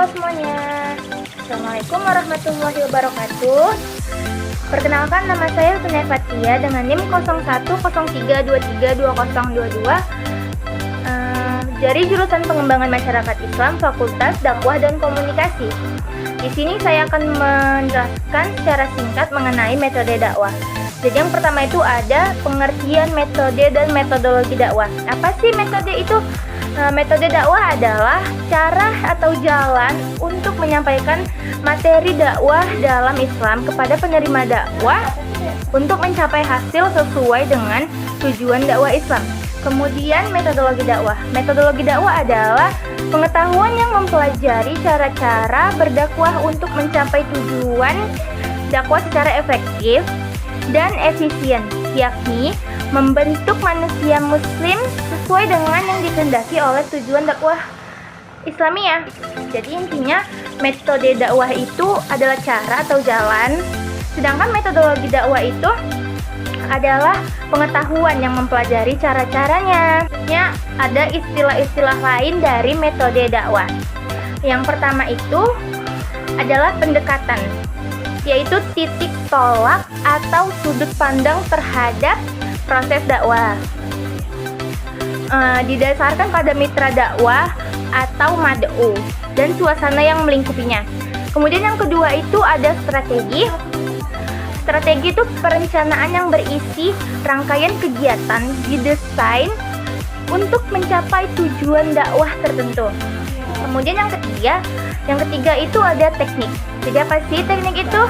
Halo semuanya, Assalamualaikum warahmatullahi wabarakatuh. Perkenalkan, nama saya Husna Fatia dengan NIM 0103232022 dari jurusan Pengembangan Masyarakat Islam Fakultas Dakwah dan Komunikasi. Di sini saya akan menjelaskan secara singkat mengenai metode dakwah. Jadi yang pertama itu ada pengertian metode dan metodologi dakwah. Apa sih metode itu? Metode dakwah adalah cara atau jalan untuk menyampaikan materi dakwah dalam Islam kepada penerima dakwah untuk mencapai hasil sesuai dengan tujuan dakwah Islam. Kemudian metodologi dakwah. Metodologi dakwah adalah pengetahuan yang mempelajari cara-cara berdakwah untuk mencapai tujuan dakwah secara efektif dan efisien, yakni membentuk manusia muslim sesuai dengan yang dikehendaki oleh tujuan dakwah Islamiyah. Jadi intinya metode dakwah itu adalah cara atau jalan, sedangkan metodologi dakwah itu adalah pengetahuan yang mempelajari cara-caranya. Ya, ada istilah-istilah lain dari metode dakwah. Yang pertama itu adalah pendekatan, yaitu titik tolak atau sudut pandang terhadap proses dakwah. Didasarkan pada mitra dakwah atau mad'u dan suasana yang melingkupinya. Kemudian yang kedua itu ada strategi. Strategi itu perencanaan yang berisi rangkaian kegiatan didesain untuk mencapai tujuan dakwah tertentu. Kemudian yang ketiga itu ada teknik. Jadi apa sih teknik itu?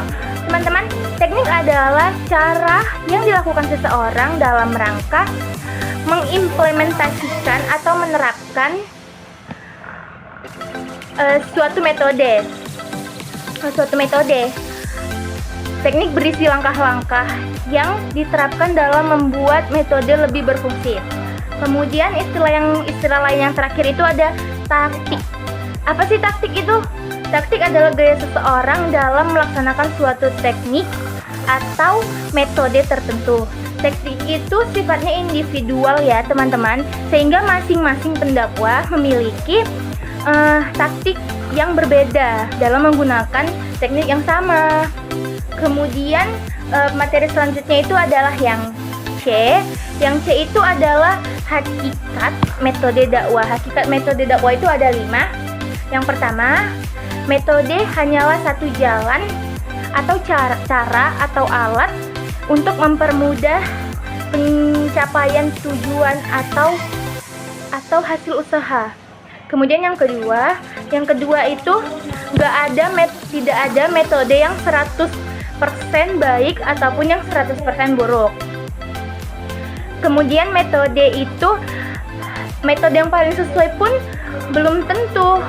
Teman-teman, teknik adalah cara yang dilakukan seseorang dalam rangka mengimplementasikan atau menerapkan suatu metode. Teknik berisi langkah-langkah yang diterapkan dalam membuat metode lebih berfungsi. Kemudian istilah lain yang terakhir itu ada taktik. Apa sih taktik itu? Taktik adalah gaya seseorang dalam melaksanakan suatu teknik atau metode tertentu. Teknik itu sifatnya individual ya teman-teman, sehingga masing-masing pendakwah memiliki taktik yang berbeda dalam menggunakan teknik yang sama. Kemudian materi selanjutnya itu adalah yang C. Yang C itu adalah hakikat metode dakwah. Hakikat metode dakwah itu ada 5. Yang pertama, metode hanyalah satu jalan atau cara atau alat untuk mempermudah pencapaian tujuan atau hasil usaha. Kemudian yang kedua itu tidak ada metode yang 100% baik ataupun yang 100% buruk. Kemudian metode yang paling sesuai pun belum tentu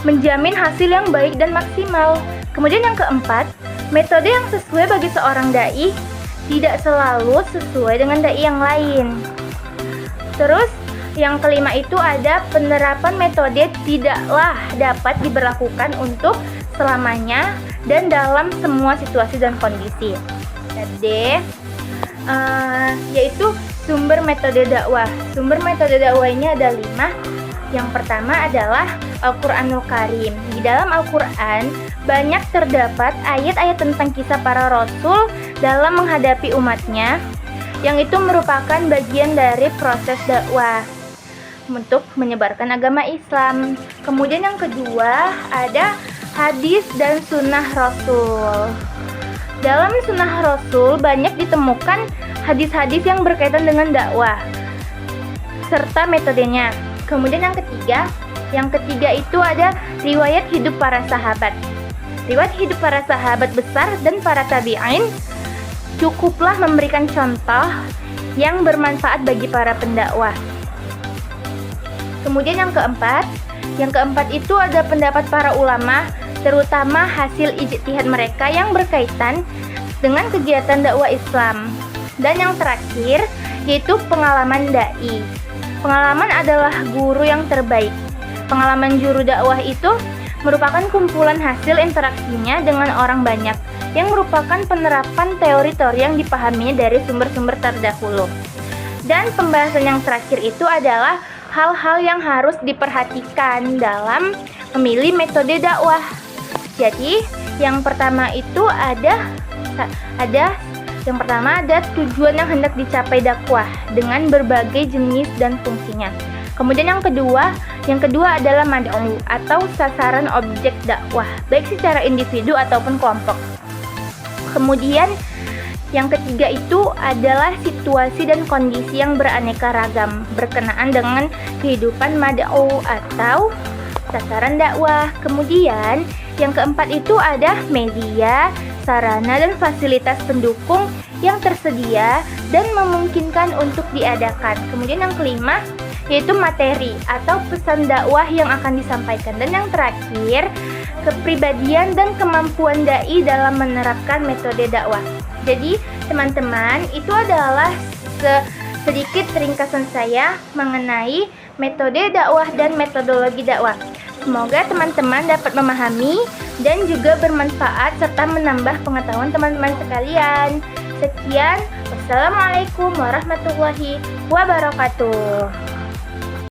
menjamin hasil yang baik dan maksimal. Kemudian yang keempat, metode yang sesuai bagi seorang dai tidak selalu sesuai dengan dai yang lain. Terus yang kelima itu ada penerapan metode tidaklah dapat diberlakukan untuk selamanya dan dalam semua situasi dan kondisi. Dan D, yaitu sumber metode dakwah. Sumber metode dakwah ini ada 5. Yang pertama adalah Al-Quranul Karim. Di dalam Al-Quran banyak terdapat ayat-ayat tentang kisah para rasul dalam menghadapi umatnya, yang itu merupakan bagian dari proses dakwah untuk menyebarkan agama Islam. Kemudian yang kedua ada hadis dan sunnah Rasul. Dalam sunnah Rasul banyak ditemukan hadis-hadis yang berkaitan dengan dakwah serta metodenya. Kemudian yang ketiga itu ada riwayat hidup para sahabat. Riwayat hidup para sahabat besar dan para tabi'in cukuplah memberikan contoh yang bermanfaat bagi para pendakwah. Kemudian yang keempat itu ada pendapat para ulama, terutama hasil ijtihad mereka yang berkaitan dengan kegiatan dakwah Islam. Dan yang terakhir yaitu pengalaman dai. Pengalaman adalah guru yang terbaik. Pengalaman juru dakwah itu merupakan kumpulan hasil interaksinya dengan orang banyak yang merupakan penerapan teori-teori yang dipahami dari sumber-sumber terdahulu. Dan pembahasan yang terakhir itu adalah hal-hal yang harus diperhatikan dalam memilih metode dakwah. Jadi, yang pertama itu ada tujuan yang hendak dicapai dakwah dengan berbagai jenis dan fungsinya. Kemudian yang kedua adalah mad'u atau sasaran objek dakwah, baik secara individu ataupun kelompok. Kemudian yang ketiga itu adalah situasi dan kondisi yang beraneka ragam berkenaan dengan kehidupan mad'u atau sasaran dakwah. Kemudian yang keempat itu ada media, sarana dan fasilitas pendukung yang tersedia dan memungkinkan untuk diadakan. Kemudian yang kelima yaitu materi atau pesan dakwah yang akan disampaikan. Dan yang terakhir, kepribadian dan kemampuan dai dalam menerapkan metode dakwah. Jadi, teman-teman, itu adalah sedikit ringkasan saya mengenai metode dakwah dan metodologi dakwah. Semoga teman-teman dapat memahami dan juga bermanfaat serta menambah pengetahuan teman-teman sekalian. Sekian, wassalamualaikum warahmatullahi wabarakatuh.